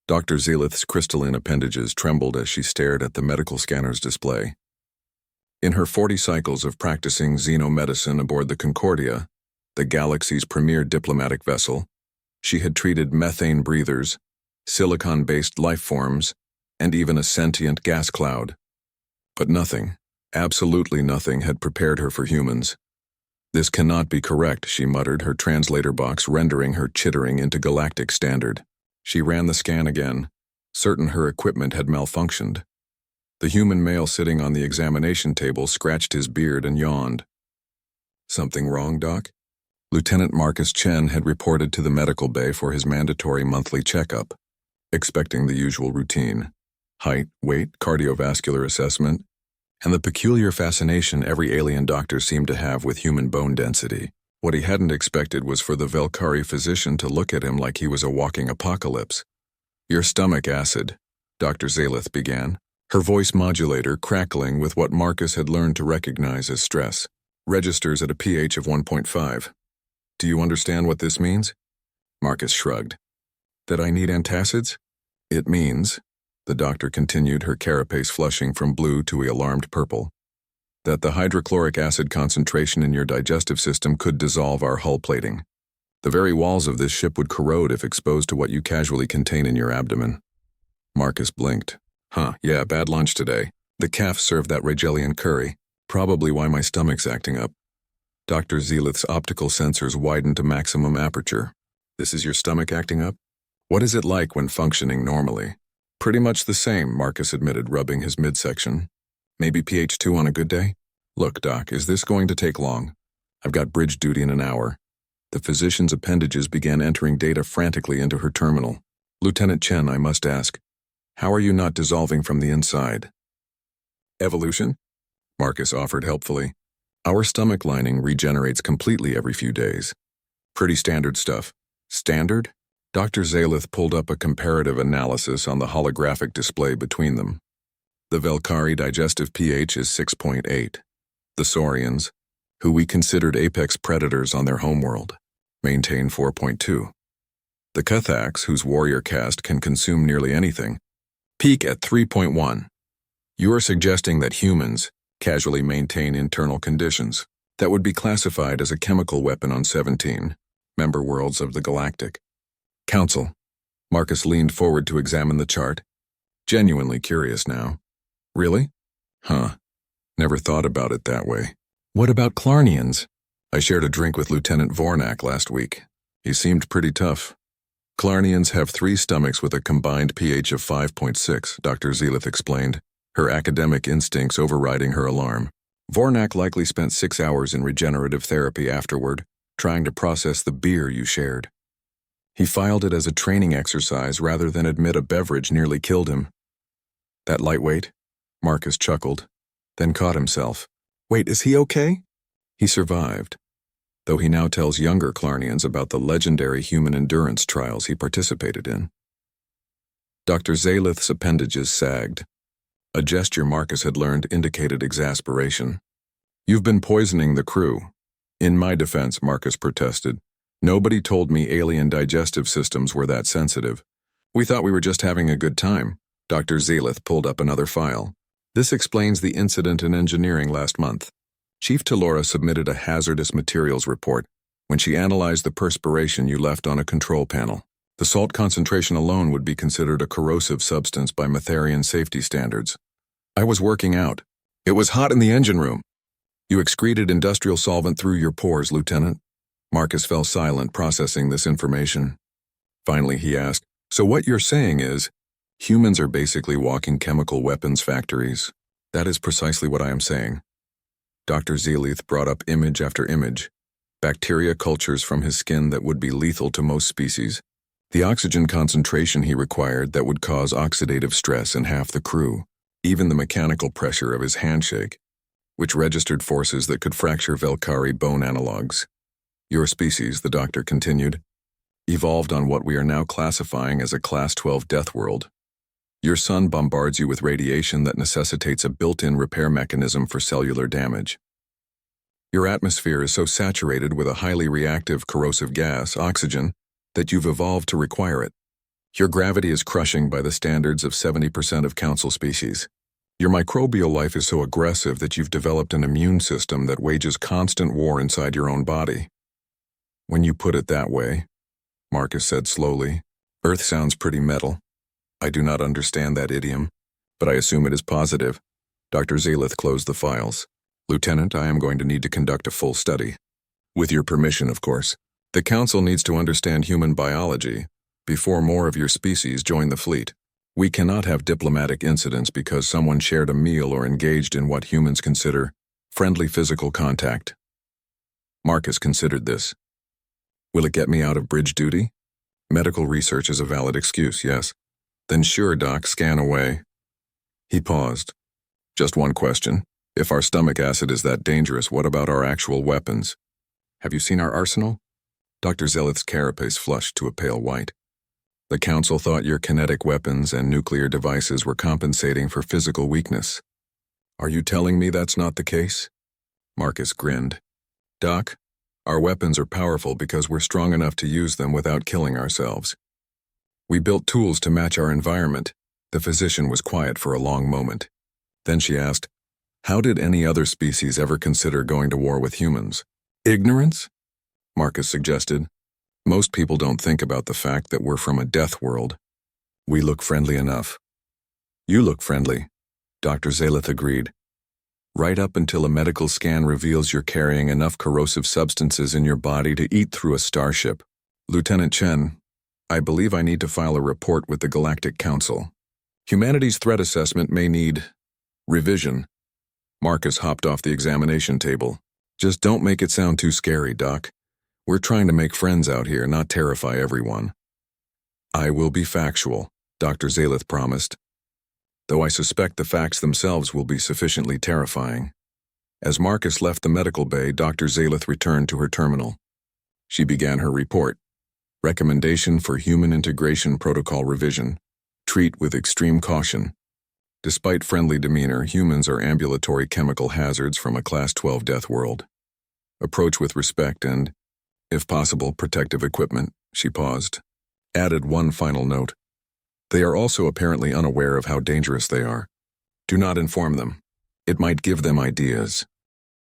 Dr. Zelith's crystalline appendages trembled as she stared at the medical scanner's display. In her 40 cycles of practicing xenomedicine aboard the Concordia, the galaxy's premier diplomatic vessel, she had treated methane breathers, silicon-based life forms, and even a sentient gas cloud. But nothing, absolutely nothing, had prepared her for humans. "This cannot be correct," she muttered, her translator box rendering her chittering into galactic standard. She ran the scan again, certain her equipment had malfunctioned. The human male sitting on the examination table scratched his beard and yawned. "Something wrong, Doc?" Lieutenant Marcus Chen had reported to the medical bay for his mandatory monthly checkup, expecting the usual routine: height, weight, cardiovascular assessment, and the peculiar fascination every alien doctor seemed to have with human bone density. What he hadn't expected was for the Velkari physician to look at him like he was a walking apocalypse. "Your stomach acid," Dr. Zelith began, her voice modulator crackling with what Marcus had learned to recognize as stress, "registers at a pH of 1.5. Do you understand what this means?" Marcus shrugged. "That I need antacids?" "It means," the doctor continued, her carapace flushing from blue to an alarmed purple, "that the hydrochloric acid concentration in your digestive system could dissolve our hull plating. The very walls of this ship would corrode if exposed to what you casually contain in your abdomen." Marcus blinked. Yeah, bad lunch today. The calf served that Rigelian curry. Probably why my stomach's acting up." Dr. Zelith's optical sensors widened to maximum aperture. "This is your stomach acting up? What is it like when functioning normally?" "Pretty much the same," Marcus admitted, rubbing his midsection. "Maybe pH 2 on a good day?" "Look, Doc, is this going to take long? I've got bridge duty in an hour." The physician's appendages began entering data frantically into her terminal. "Lieutenant Chen, I must ask, how are you not dissolving from the inside?" "Evolution?" Marcus offered helpfully. "Our stomach lining regenerates completely every few days. Pretty standard stuff." "Standard?" Dr. Zelith pulled up a comparative analysis on the holographic display between them. "The Velkari digestive pH is 6.8. The Saurians, who we considered apex predators on their homeworld, maintain 4.2. The Cathaks, whose warrior caste can consume nearly anything, peak at 3.1. You are suggesting that humans casually maintain internal conditions that would be classified as a chemical weapon on 17 member worlds of the Galactic Council." Marcus leaned forward to examine the chart, genuinely curious now. "Really? Never thought about it that way. What about Clarnians? I shared a drink with Lieutenant Vornak last week. He seemed pretty tough." "Clarnians have 3 stomachs with a combined pH of 5.6, Dr. Zelith explained, her academic instincts overriding her alarm. "Vornak likely spent 6 hours in regenerative therapy afterward, trying to process the beer you shared. He filed it as a training exercise rather than admit a beverage nearly killed him." "That lightweight?" Marcus chuckled, then caught himself. "Wait, is he okay?" "He survived, though he now tells younger Clarnians about the legendary human endurance trials he participated in." Dr. Zelith's appendages sagged. A gesture Marcus had learned indicated exasperation. "You've been poisoning the crew." "In my defense," Marcus protested, "nobody told me alien digestive systems were that sensitive. We thought we were just having a good time." Dr. Zelith pulled up another file. "This explains the incident in engineering last month. Chief Telora submitted a hazardous materials report when she analyzed the perspiration you left on a control panel. The salt concentration alone would be considered a corrosive substance by Matharian safety standards. I was working out. It was hot in the engine room. You excreted industrial solvent through your pores, Lieutenant." Marcus fell silent, processing this information. Finally, he asked, "So what you're saying is, humans are basically walking chemical weapons factories?" "That is precisely what I am saying." Dr. Zelith brought up image after image, bacteria cultures from his skin that would be lethal to most species, the oxygen concentration he required that would cause oxidative stress in half the crew, even the mechanical pressure of his handshake, which registered forces that could fracture Velkari bone analogs. "Your species," the doctor continued, "evolved on what we are now classifying as a Class 12 death world. Your sun bombards you with radiation that necessitates a built-in repair mechanism for cellular damage. Your atmosphere is so saturated with a highly reactive corrosive gas, oxygen, that you've evolved to require it. Your gravity is crushing by the standards of 70% of council species. Your microbial life is so aggressive that you've developed an immune system that wages constant war inside your own body. When you put it that way, Marcus said slowly, Earth sounds pretty metal. I do not understand that idiom, but I assume it is positive. Dr. Zalith closed the files. Lieutenant, I am going to need to conduct a full study. With your permission, of course. The Council needs to understand human biology before more of your species join the fleet. We cannot have diplomatic incidents because someone shared a meal or engaged in what humans consider friendly physical contact. Marcus considered this. Will it get me out of bridge duty? Medical research is a valid excuse, yes. Then sure, Doc, scan away. He paused. Just one question. If our stomach acid is that dangerous, what about our actual weapons? Have you seen our arsenal? Dr. Zelith's carapace flushed to a pale white. The Council thought your kinetic weapons and nuclear devices were compensating for physical weakness. Are you telling me that's not the case? Marcus grinned. Doc, our weapons are powerful because we're strong enough to use them without killing ourselves. We built tools to match our environment. The physician was quiet for a long moment. Then she asked, how did any other species ever consider going to war with humans? Ignorance? Marcus suggested. Most people don't think about the fact that we're from a death world. We look friendly enough. You look friendly, Dr. Zalith agreed. Right up until a medical scan reveals you're carrying enough corrosive substances in your body to eat through a starship. Lieutenant Chen, I believe I need to file a report with the Galactic Council. Humanity's threat assessment may need revision. Marcus hopped off the examination table. Just don't make it sound too scary, Doc. We're trying to make friends out here, not terrify everyone. I will be factual, Dr. Zalith promised, though I suspect the facts themselves will be sufficiently terrifying. As Marcus left the medical bay, Dr. Zalith returned to her terminal. She began her report. Recommendation for Human Integration Protocol Revision. Treat with extreme caution. Despite friendly demeanor, humans are ambulatory chemical hazards from a Class 12 death world. Approach with respect and, if possible, protective equipment. She paused. Added one final note. They are also apparently unaware of how dangerous they are. Do not inform them. It might give them ideas.